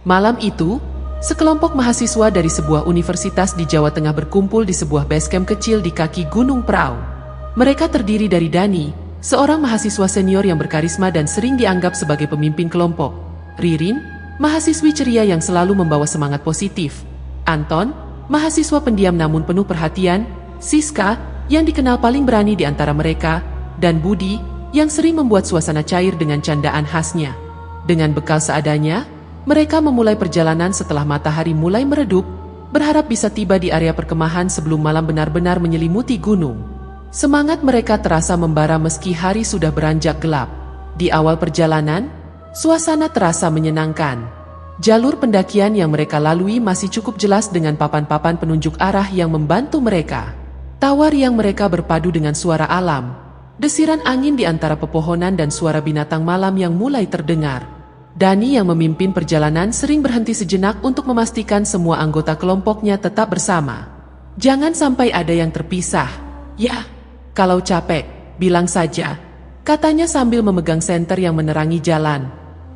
Malam itu, sekelompok mahasiswa dari sebuah universitas di Jawa Tengah berkumpul di sebuah basecamp kecil di kaki Gunung Prau. Mereka terdiri dari Dani, seorang mahasiswa senior yang berkarisma dan sering dianggap sebagai pemimpin kelompok. Ririn, mahasiswi ceria yang selalu membawa semangat positif. Anton, mahasiswa pendiam namun penuh perhatian. Siska, yang dikenal paling berani di antara mereka. Dan Budi, yang sering membuat suasana cair dengan candaan khasnya. Dengan bekal seadanya, mereka memulai perjalanan setelah matahari mulai meredup, berharap bisa tiba di area perkemahan sebelum malam benar-benar menyelimuti gunung. Semangat mereka terasa membara meski hari sudah beranjak gelap. Di awal perjalanan, suasana terasa menyenangkan. Jalur pendakian yang mereka lalui masih cukup jelas dengan papan-papan penunjuk arah yang membantu mereka. Tawar yang mereka berpadu dengan suara alam, desiran angin di antara pepohonan dan suara binatang malam yang mulai terdengar. Dani yang memimpin perjalanan sering berhenti sejenak untuk memastikan semua anggota kelompoknya tetap bersama. Jangan sampai ada yang terpisah. Ya, kalau capek, bilang saja, katanya sambil memegang senter yang menerangi jalan.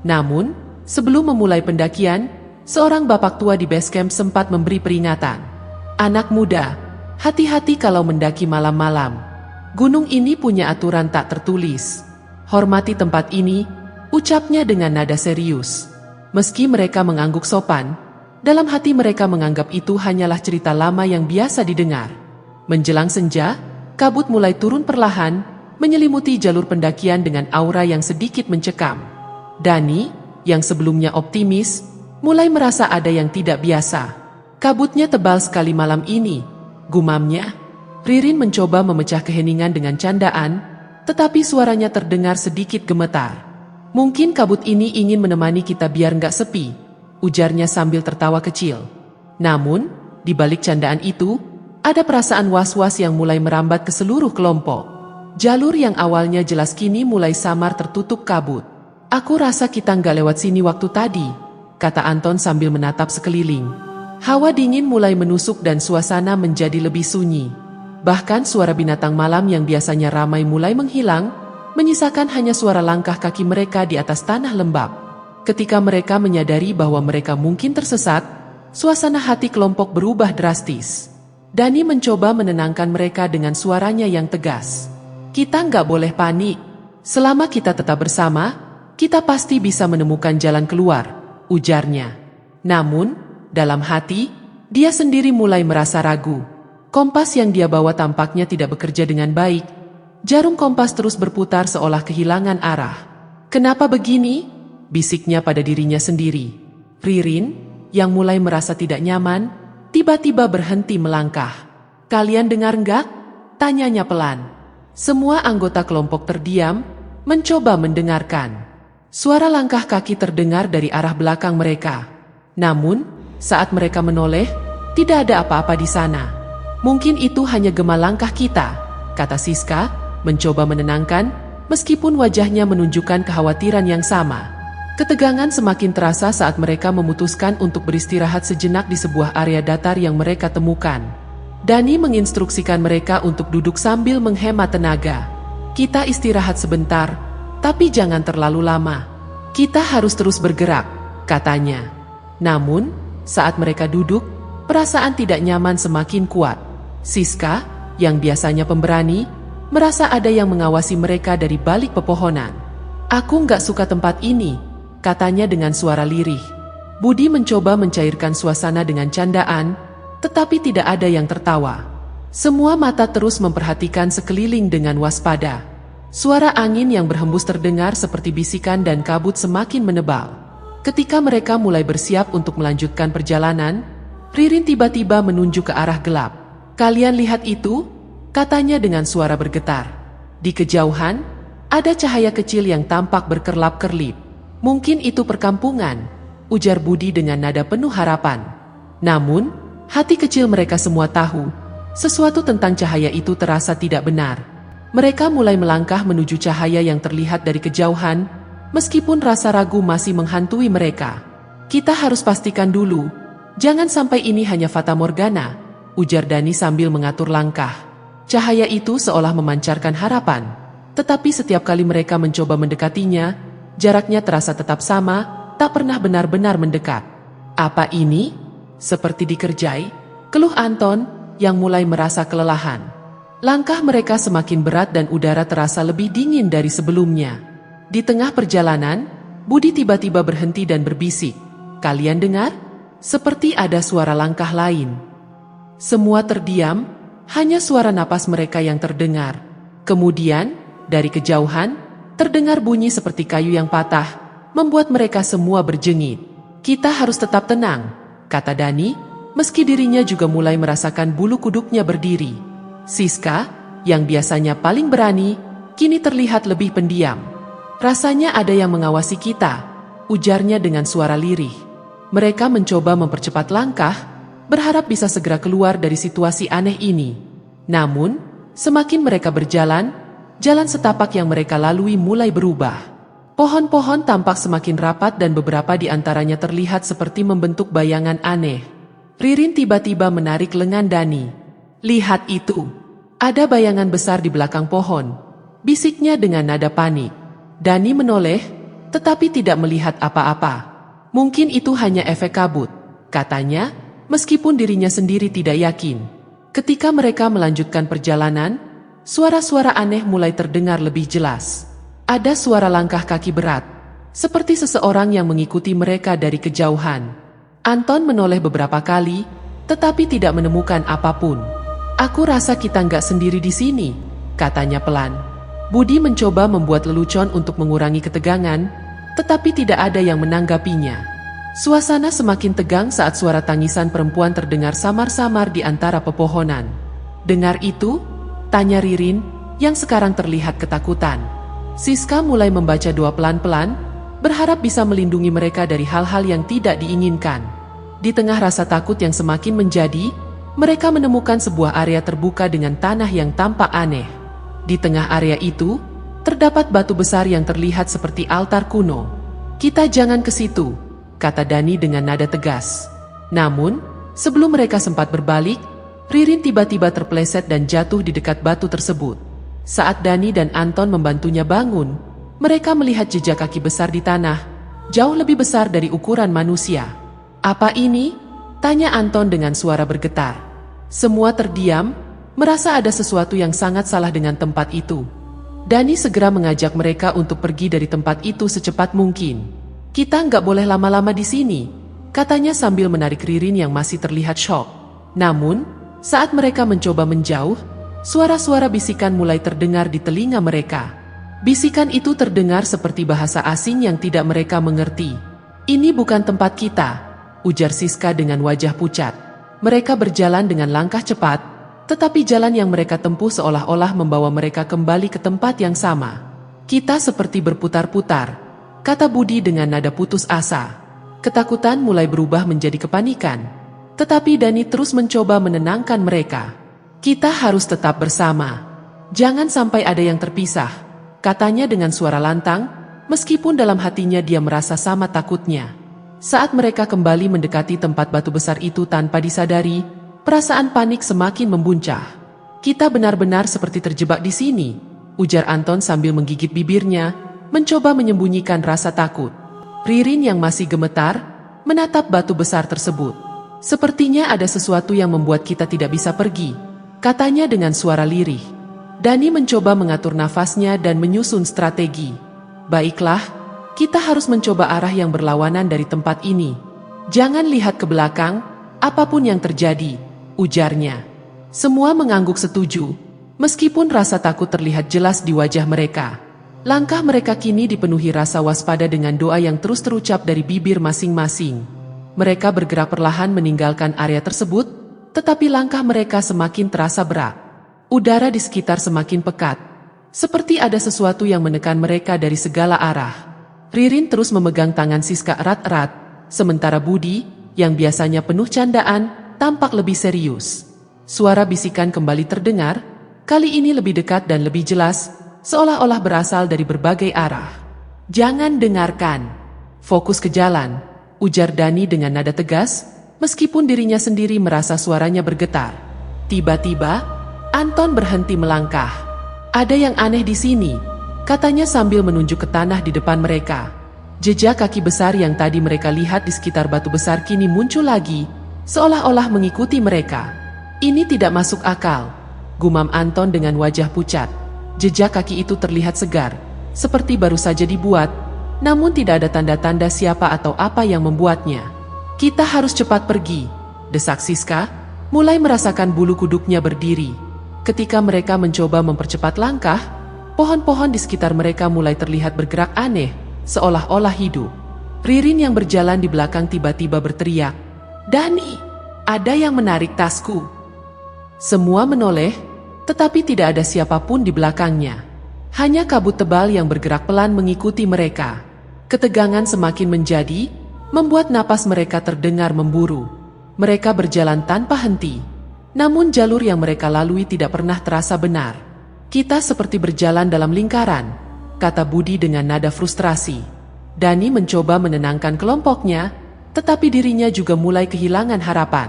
Namun, sebelum memulai pendakian, seorang bapak tua di basecamp sempat memberi peringatan. Anak muda, hati-hati kalau mendaki malam-malam. Gunung ini punya aturan tak tertulis. Hormati tempat ini, ucapnya dengan nada serius. Meski mereka mengangguk sopan, dalam hati mereka menganggap itu hanyalah cerita lama yang biasa didengar. Menjelang senja, kabut mulai turun perlahan, menyelimuti jalur pendakian dengan aura yang sedikit mencekam. Dani, yang sebelumnya optimis, mulai merasa ada yang tidak biasa. Kabutnya tebal sekali malam ini, gumamnya. Ririn mencoba memecah keheningan dengan candaan, tetapi suaranya terdengar sedikit gemetar. Mungkin kabut ini ingin menemani kita biar nggak sepi, ujarnya sambil tertawa kecil. Namun, di balik candaan itu, ada perasaan was-was yang mulai merambat ke seluruh kelompok. Jalur yang awalnya jelas kini mulai samar tertutup kabut. Aku rasa kita nggak lewat sini waktu tadi, kata Anton sambil menatap sekeliling. Hawa dingin mulai menusuk dan suasana menjadi lebih sunyi. Bahkan suara binatang malam yang biasanya ramai mulai menghilang, menyisakan hanya suara langkah kaki mereka di atas tanah lembab. Ketika mereka menyadari bahwa mereka mungkin tersesat, suasana hati kelompok berubah drastis. Dani mencoba menenangkan mereka dengan suaranya yang tegas. Kita nggak boleh panik. Selama kita tetap bersama, kita pasti bisa menemukan jalan keluar, ujarnya. Namun, dalam hati, dia sendiri mulai merasa ragu. Kompas yang dia bawa tampaknya tidak bekerja dengan baik. Jarum kompas terus berputar seolah kehilangan arah. Kenapa begini? Bisiknya pada dirinya sendiri. Ririn, yang mulai merasa tidak nyaman, tiba-tiba berhenti melangkah. Kalian dengar nggak? Tanyanya pelan. Semua anggota kelompok terdiam, mencoba mendengarkan. Suara langkah kaki terdengar dari arah belakang mereka. Namun, saat mereka menoleh, tidak ada apa-apa di sana. Mungkin itu hanya gema langkah kita, kata Siska, mencoba menenangkan, meskipun wajahnya menunjukkan kekhawatiran yang sama. Ketegangan semakin terasa saat mereka memutuskan untuk beristirahat sejenak di sebuah area datar yang mereka temukan. Dani menginstruksikan mereka untuk duduk sambil menghemat tenaga. Kita istirahat sebentar, tapi jangan terlalu lama. Kita harus terus bergerak, katanya. Namun, saat mereka duduk, perasaan tidak nyaman semakin kuat. Siska, yang biasanya pemberani, merasa ada yang mengawasi mereka dari balik pepohonan. Aku nggak suka tempat ini, katanya dengan suara lirih. Budi mencoba mencairkan suasana dengan candaan, tetapi tidak ada yang tertawa. Semua mata terus memperhatikan sekeliling dengan waspada. Suara angin yang berhembus terdengar seperti bisikan dan kabut semakin menebal. Ketika mereka mulai bersiap untuk melanjutkan perjalanan, Ririn tiba-tiba menunjuk ke arah gelap. Kalian lihat itu? Katanya dengan suara bergetar. Di kejauhan, ada cahaya kecil yang tampak berkerlap-kerlip. Mungkin itu perkampungan, ujar Budi dengan nada penuh harapan. Namun, hati kecil mereka semua tahu, sesuatu tentang cahaya itu terasa tidak benar. Mereka mulai melangkah menuju cahaya yang terlihat dari kejauhan, meskipun rasa ragu masih menghantui mereka. Kita harus pastikan dulu, jangan sampai ini hanya fata morgana, ujar Dani sambil mengatur langkah. Cahaya itu seolah memancarkan harapan, tetapi setiap kali mereka mencoba mendekatinya, jaraknya terasa tetap sama, tak pernah benar-benar mendekat. Apa ini? Seperti dikerjai, keluh Anton yang mulai merasa kelelahan. Langkah mereka semakin berat dan udara terasa lebih dingin dari sebelumnya. Di tengah perjalanan, Budi tiba-tiba berhenti dan berbisik. Kalian dengar? Seperti ada suara langkah lain. Semua terdiam, hanya suara napas mereka yang terdengar. Kemudian, dari kejauhan, terdengar bunyi seperti kayu yang patah, membuat mereka semua berjengit. Kita harus tetap tenang, kata Dani, meski dirinya juga mulai merasakan bulu kuduknya berdiri. Siska, yang biasanya paling berani, kini terlihat lebih pendiam. Rasanya ada yang mengawasi kita, ujarnya dengan suara lirih. Mereka mencoba mempercepat langkah, berharap bisa segera keluar dari situasi aneh ini. Namun, semakin mereka berjalan, jalan setapak yang mereka lalui mulai berubah. Pohon-pohon tampak semakin rapat dan beberapa di antaranya terlihat seperti membentuk bayangan aneh. Ririn tiba-tiba menarik lengan Dani. Lihat itu, ada bayangan besar di belakang pohon, bisiknya dengan nada panik. Dani menoleh, tetapi tidak melihat apa-apa. Mungkin itu hanya efek kabut, katanya, meskipun dirinya sendiri tidak yakin. Ketika mereka melanjutkan perjalanan, suara-suara aneh mulai terdengar lebih jelas. Ada suara langkah kaki berat, seperti seseorang yang mengikuti mereka dari kejauhan. Anton menoleh beberapa kali, tetapi tidak menemukan apapun. Aku rasa kita nggak sendiri di sini, katanya pelan. Budi mencoba membuat lelucon untuk mengurangi ketegangan, tetapi tidak ada yang menanggapinya. Suasana semakin tegang saat suara tangisan perempuan terdengar samar-samar di antara pepohonan. Dengar itu? Tanya Ririn, yang sekarang terlihat ketakutan. Siska mulai membaca doa pelan-pelan, berharap bisa melindungi mereka dari hal-hal yang tidak diinginkan. Di tengah rasa takut yang semakin menjadi, mereka menemukan sebuah area terbuka dengan tanah yang tampak aneh. Di tengah area itu, terdapat batu besar yang terlihat seperti altar kuno. Kita jangan ke situ, kata Dani dengan nada tegas. Namun, sebelum mereka sempat berbalik, Ririn tiba-tiba terpeleset dan jatuh di dekat batu tersebut. Saat Dani dan Anton membantunya bangun, mereka melihat jejak kaki besar di tanah, jauh lebih besar dari ukuran manusia. Apa ini? Tanya Anton dengan suara bergetar. Semua terdiam, merasa ada sesuatu yang sangat salah dengan tempat itu. Dani segera mengajak mereka untuk pergi dari tempat itu secepat mungkin. Kita nggak boleh lama-lama di sini, katanya sambil menarik Ririn yang masih terlihat syok. Namun, saat mereka mencoba menjauh, suara-suara bisikan mulai terdengar di telinga mereka. Bisikan itu terdengar seperti bahasa asing yang tidak mereka mengerti. Ini bukan tempat kita, ujar Siska dengan wajah pucat. Mereka berjalan dengan langkah cepat, tetapi jalan yang mereka tempuh seolah-olah membawa mereka kembali ke tempat yang sama. Kita seperti berputar-putar, kata Budi dengan nada putus asa. Ketakutan mulai berubah menjadi kepanikan, tetapi Dani terus mencoba menenangkan mereka. Kita harus tetap bersama. Jangan sampai ada yang terpisah, katanya dengan suara lantang, meskipun dalam hatinya dia merasa sama takutnya. Saat mereka kembali mendekati tempat batu besar itu tanpa disadari, perasaan panik semakin membuncah. Kita benar-benar seperti terjebak di sini, ujar Anton sambil menggigit bibirnya, mencoba menyembunyikan rasa takut. Ririn yang masih gemetar, menatap batu besar tersebut. Sepertinya ada sesuatu yang membuat kita tidak bisa pergi, katanya dengan suara lirih. Dani mencoba mengatur nafasnya dan menyusun strategi. Baiklah, kita harus mencoba arah yang berlawanan dari tempat ini. Jangan lihat ke belakang, apapun yang terjadi, ujarnya. Semua mengangguk setuju, meskipun rasa takut terlihat jelas di wajah mereka. Langkah mereka kini dipenuhi rasa waspada dengan doa yang terus terucap dari bibir masing-masing. Mereka bergerak perlahan meninggalkan area tersebut, tetapi langkah mereka semakin terasa berat. Udara di sekitar semakin pekat, seperti ada sesuatu yang menekan mereka dari segala arah. Ririn terus memegang tangan Siska erat-erat, sementara Budi, yang biasanya penuh candaan, tampak lebih serius. Suara bisikan kembali terdengar, kali ini lebih dekat dan lebih jelas, seolah-olah berasal dari berbagai arah. Jangan dengarkan, fokus ke jalan, ujar Dani dengan nada tegas, meskipun dirinya sendiri merasa suaranya bergetar. Tiba-tiba, Anton berhenti melangkah. Ada yang aneh di sini, katanya sambil menunjuk ke tanah di depan mereka. Jejak kaki besar yang tadi mereka lihat di sekitar batu besar kini muncul lagi, seolah-olah mengikuti mereka. Ini tidak masuk akal, gumam Anton dengan wajah pucat. Jejak kaki itu terlihat segar, seperti baru saja dibuat, namun tidak ada tanda-tanda siapa atau apa yang membuatnya. Kita harus cepat pergi, desak Siska, mulai merasakan bulu kuduknya berdiri. Ketika mereka mencoba mempercepat langkah, pohon-pohon di sekitar mereka mulai terlihat bergerak aneh, seolah-olah hidup. Ririn yang berjalan di belakang tiba-tiba berteriak, "Dani, ada yang menarik tasku." Semua menoleh, tetapi tidak ada siapapun di belakangnya. Hanya kabut tebal yang bergerak pelan mengikuti mereka. Ketegangan semakin menjadi, membuat napas mereka terdengar memburu. Mereka berjalan tanpa henti, namun jalur yang mereka lalui tidak pernah terasa benar. "Kita seperti berjalan dalam lingkaran," kata Budi dengan nada frustrasi. Dani mencoba menenangkan kelompoknya, tetapi dirinya juga mulai kehilangan harapan.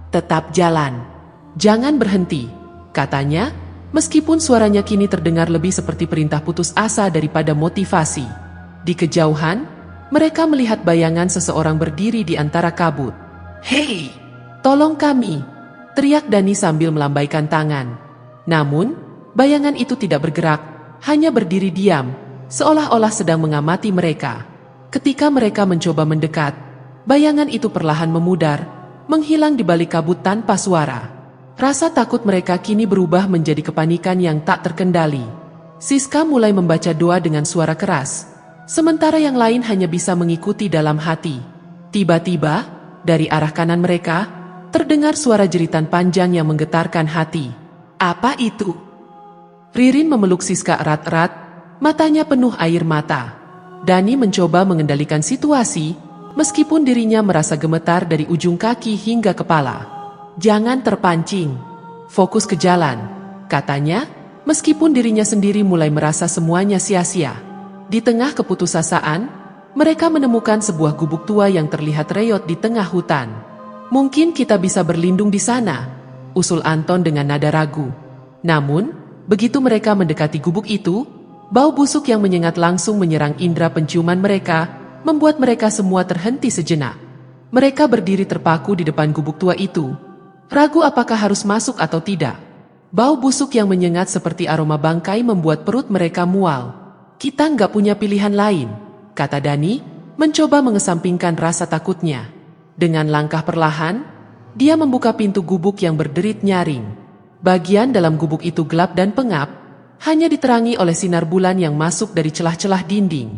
"Tetap jalan, jangan berhenti," katanya, meskipun suaranya kini terdengar lebih seperti perintah putus asa daripada motivasi. Di kejauhan, mereka melihat bayangan seseorang berdiri di antara kabut. "Hei, tolong kami!" teriak Dani sambil melambaikan tangan. Namun, bayangan itu tidak bergerak, hanya berdiri diam, seolah-olah sedang mengamati mereka. Ketika mereka mencoba mendekat, bayangan itu perlahan memudar, menghilang di balik kabut tanpa suara. Rasa takut mereka kini berubah menjadi kepanikan yang tak terkendali. Siska mulai membaca doa dengan suara keras, sementara yang lain hanya bisa mengikuti dalam hati. Tiba-tiba, dari arah kanan mereka, terdengar suara jeritan panjang yang menggetarkan hati. "Apa itu?" Ririn memeluk Siska erat-erat, matanya penuh air mata. Dani mencoba mengendalikan situasi, meskipun dirinya merasa gemetar dari ujung kaki hingga kepala. "Jangan terpancing, fokus ke jalan," katanya, meskipun dirinya sendiri mulai merasa semuanya sia-sia. Di tengah keputusasaan, mereka menemukan sebuah gubuk tua yang terlihat reot di tengah hutan. "Mungkin kita bisa berlindung di sana," usul Anton dengan nada ragu. Namun, begitu mereka mendekati gubuk itu, bau busuk yang menyengat langsung menyerang indera penciuman mereka, membuat mereka semua terhenti sejenak. Mereka berdiri terpaku di depan gubuk tua itu, ragu apakah harus masuk atau tidak. Bau busuk yang menyengat seperti aroma bangkai membuat perut mereka mual. "Kita nggak punya pilihan lain," kata Dani, mencoba mengesampingkan rasa takutnya. Dengan langkah perlahan, dia membuka pintu gubuk yang berderit nyaring. Bagian dalam gubuk itu gelap dan pengap, hanya diterangi oleh sinar bulan yang masuk dari celah-celah dinding.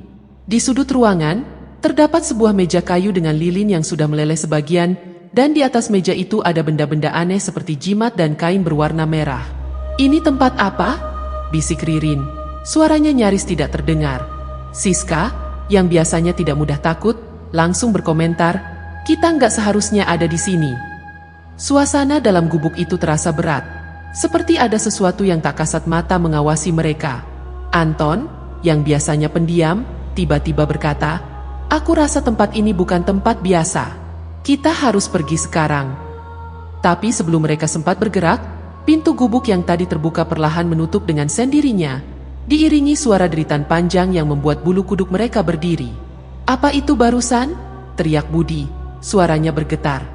Di sudut ruangan, terdapat sebuah meja kayu dengan lilin yang sudah meleleh sebagian, dan di atas meja itu ada benda-benda aneh seperti jimat dan kain berwarna merah. "Ini tempat apa?" bisik Ririn. Suaranya nyaris tidak terdengar. Siska, yang biasanya tidak mudah takut, langsung berkomentar, "Kita nggak seharusnya ada di sini." Suasana dalam gubuk itu terasa berat, seperti ada sesuatu yang tak kasat mata mengawasi mereka. Anton, yang biasanya pendiam, tiba-tiba berkata, "Aku rasa tempat ini bukan tempat biasa. Kita harus pergi sekarang." Tapi sebelum mereka sempat bergerak, pintu gubuk yang tadi terbuka perlahan menutup dengan sendirinya, diiringi suara deritan panjang yang membuat bulu kuduk mereka berdiri. "Apa itu barusan?" teriak Budi, suaranya bergetar.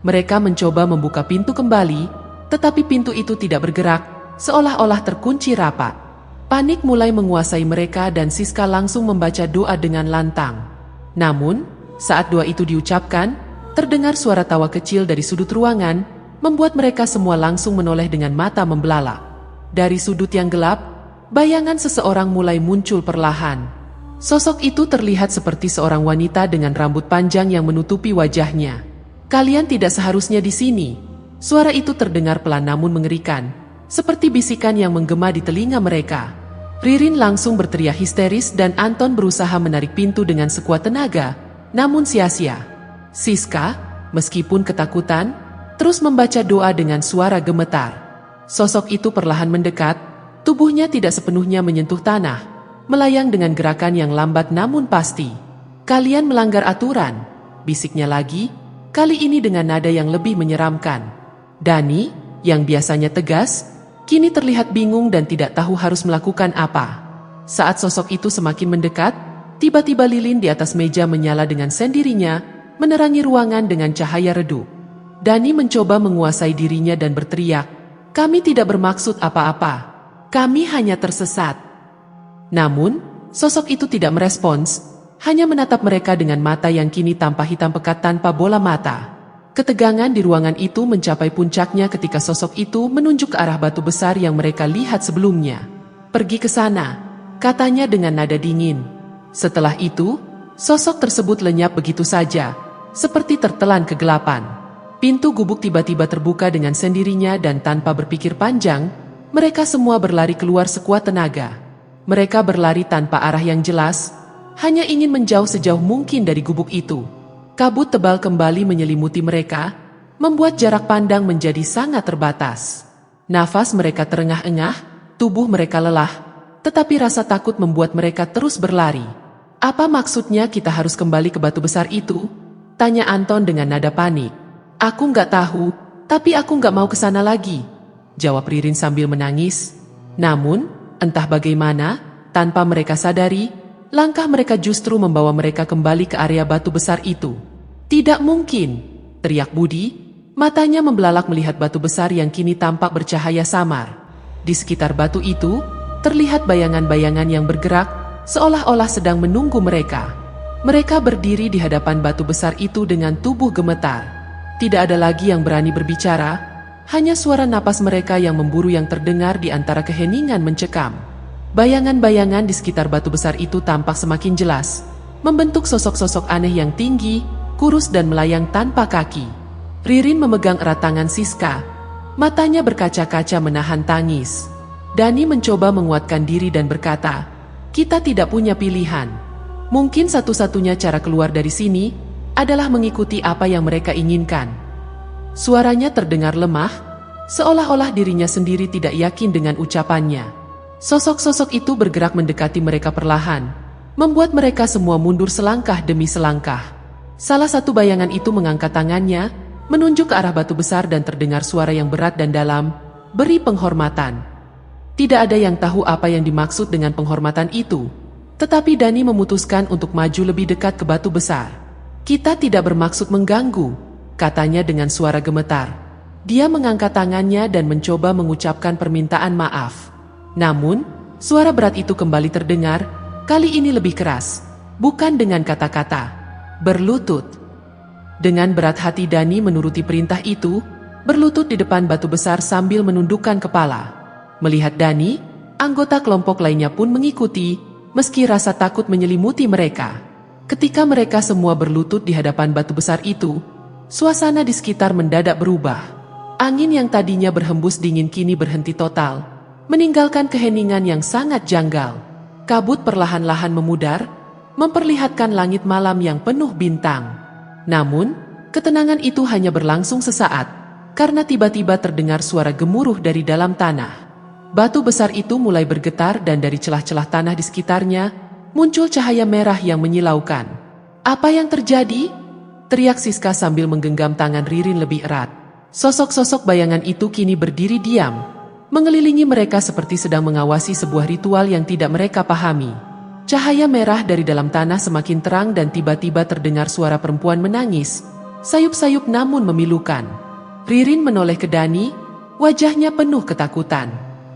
Mereka mencoba membuka pintu kembali, tetapi pintu itu tidak bergerak, seolah-olah terkunci rapat. Panik mulai menguasai mereka dan Siska langsung membaca doa dengan lantang. Namun, saat doa itu diucapkan, terdengar suara tawa kecil dari sudut ruangan, membuat mereka semua langsung menoleh dengan mata membelalak. Dari sudut yang gelap, bayangan seseorang mulai muncul perlahan. Sosok itu terlihat seperti seorang wanita dengan rambut panjang yang menutupi wajahnya. "Kalian tidak seharusnya di sini." Suara itu terdengar pelan namun mengerikan, seperti bisikan yang menggema di telinga mereka. Ririn langsung berteriak histeris dan Anton berusaha menarik pintu dengan sekuat tenaga, namun sia-sia. Siska, meskipun ketakutan, terus membaca doa dengan suara gemetar. Sosok itu perlahan mendekat, tubuhnya tidak sepenuhnya menyentuh tanah, melayang dengan gerakan yang lambat namun pasti. "Kalian melanggar aturan," bisiknya lagi, kali ini dengan nada yang lebih menyeramkan. Dani, yang biasanya tegas, kini terlihat bingung dan tidak tahu harus melakukan apa. Saat sosok itu semakin mendekat, tiba-tiba lilin di atas meja menyala dengan sendirinya, menerangi ruangan dengan cahaya redup. Dani mencoba menguasai dirinya dan berteriak, "Kami tidak bermaksud apa-apa. Kami hanya tersesat." Namun, sosok itu tidak merespons, hanya menatap mereka dengan mata yang kini tampak hitam pekat tanpa bola mata. Ketegangan di ruangan itu mencapai puncaknya ketika sosok itu menunjuk ke arah batu besar yang mereka lihat sebelumnya. "Pergi ke sana," katanya dengan nada dingin. Setelah itu, sosok tersebut lenyap begitu saja, seperti tertelan kegelapan. Pintu gubuk tiba-tiba terbuka dengan sendirinya dan tanpa berpikir panjang, mereka semua berlari keluar sekuat tenaga. Mereka berlari tanpa arah yang jelas, hanya ingin menjauh sejauh mungkin dari gubuk itu. Kabut tebal kembali menyelimuti mereka, membuat jarak pandang menjadi sangat terbatas. Nafas mereka terengah-engah, tubuh mereka lelah, tetapi rasa takut membuat mereka terus berlari. "Apa maksudnya kita harus kembali ke batu besar itu?" tanya Anton dengan nada panik. "Aku nggak tahu, tapi aku nggak mau ke sana lagi," jawab Ririn sambil menangis. Namun, entah bagaimana, tanpa mereka sadari, langkah mereka justru membawa mereka kembali ke area batu besar itu. "Tidak mungkin!" teriak Budi, matanya membelalak melihat batu besar yang kini tampak bercahaya samar. Di sekitar batu itu, terlihat bayangan-bayangan yang bergerak, seolah-olah sedang menunggu mereka. Mereka berdiri di hadapan batu besar itu dengan tubuh gemetar. Tidak ada lagi yang berani berbicara, hanya suara napas mereka yang memburu yang terdengar di antara keheningan mencekam. Bayangan-bayangan di sekitar batu besar itu tampak semakin jelas, membentuk sosok-sosok aneh yang tinggi, kurus dan melayang tanpa kaki. Ririn memegang erat tangan Siska, matanya berkaca-kaca menahan tangis. Dani mencoba menguatkan diri dan berkata, "Kita tidak punya pilihan. Mungkin satu-satunya cara keluar dari sini adalah mengikuti apa yang mereka inginkan." Suaranya terdengar lemah, seolah-olah dirinya sendiri tidak yakin dengan ucapannya. Sosok-sosok itu bergerak mendekati mereka perlahan, membuat mereka semua mundur selangkah demi selangkah. Salah satu bayangan itu mengangkat tangannya, menunjuk ke arah batu besar dan terdengar suara yang berat dan dalam, "Beri penghormatan." Tidak ada yang tahu apa yang dimaksud dengan penghormatan itu, tetapi Dani memutuskan untuk maju lebih dekat ke batu besar. "Kita tidak bermaksud mengganggu," katanya dengan suara gemetar. Dia mengangkat tangannya dan mencoba mengucapkan permintaan maaf. Namun, suara berat itu kembali terdengar, kali ini lebih keras, bukan dengan kata-kata, "Berlutut." Dengan berat hati Dani menuruti perintah itu, berlutut di depan batu besar sambil menundukkan kepala. Melihat Dani, anggota kelompok lainnya pun mengikuti, meski rasa takut menyelimuti mereka. Ketika mereka semua berlutut di hadapan batu besar itu, suasana di sekitar mendadak berubah. Angin yang tadinya berhembus dingin kini berhenti total, meninggalkan keheningan yang sangat janggal. Kabut perlahan-lahan memudar, memperlihatkan langit malam yang penuh bintang. Namun, ketenangan itu hanya berlangsung sesaat, karena tiba-tiba terdengar suara gemuruh dari dalam tanah. Batu besar itu mulai bergetar dan dari celah-celah tanah di sekitarnya, muncul cahaya merah yang menyilaukan. "Apa yang terjadi?" teriak Siska sambil menggenggam tangan Ririn lebih erat. Sosok-sosok bayangan itu kini berdiri diam, mengelilingi mereka seperti sedang mengawasi sebuah ritual yang tidak mereka pahami. Cahaya merah dari dalam tanah semakin terang dan tiba-tiba terdengar suara perempuan menangis, sayup-sayup namun memilukan. Ririn menoleh ke Dani, wajahnya penuh ketakutan.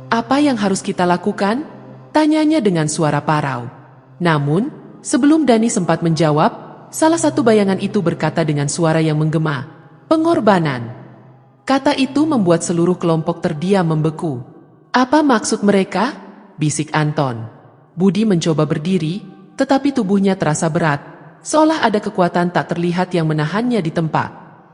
"Apa yang harus kita lakukan?" tanyanya dengan suara parau. Namun, sebelum Dani sempat menjawab, salah satu bayangan itu berkata dengan suara yang menggema, "Pengorbanan." Kata itu membuat seluruh kelompok terdiam membeku. "Apa maksud mereka?" bisik Anton. Budi mencoba berdiri, tetapi tubuhnya terasa berat, seolah ada kekuatan tak terlihat yang menahannya di tempat.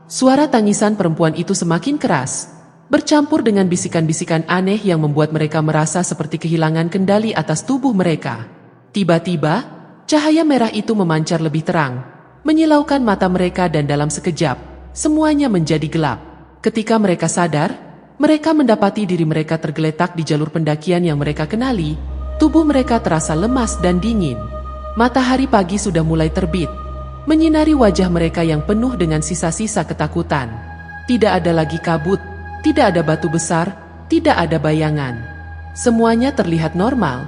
Suara tangisan perempuan itu semakin keras, bercampur dengan bisikan-bisikan aneh yang membuat mereka merasa seperti kehilangan kendali atas tubuh mereka. Tiba-tiba, cahaya merah itu memancar lebih terang, menyilaukan mata mereka dan dalam sekejap, semuanya menjadi gelap. Ketika mereka sadar, mereka mendapati diri mereka tergeletak di jalur pendakian yang mereka kenali. Tubuh mereka terasa lemas dan dingin. Matahari pagi sudah mulai terbit, menyinari wajah mereka yang penuh dengan sisa-sisa ketakutan. Tidak ada lagi kabut, tidak ada batu besar, tidak ada bayangan. Semuanya terlihat normal,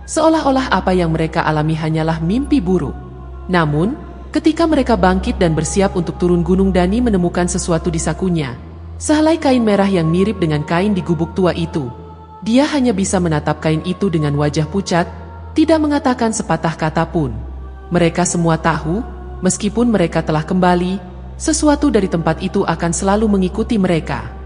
seolah-olah apa yang mereka alami hanyalah mimpi buruk. Namun, ketika mereka bangkit dan bersiap untuk turun gunung, Dani menemukan sesuatu di sakunya. Sehelai kain merah yang mirip dengan kain di gubuk tua itu. Dia hanya bisa menatap kain itu dengan wajah pucat, tidak mengatakan sepatah kata pun. Mereka semua tahu, meskipun mereka telah kembali, sesuatu dari tempat itu akan selalu mengikuti mereka.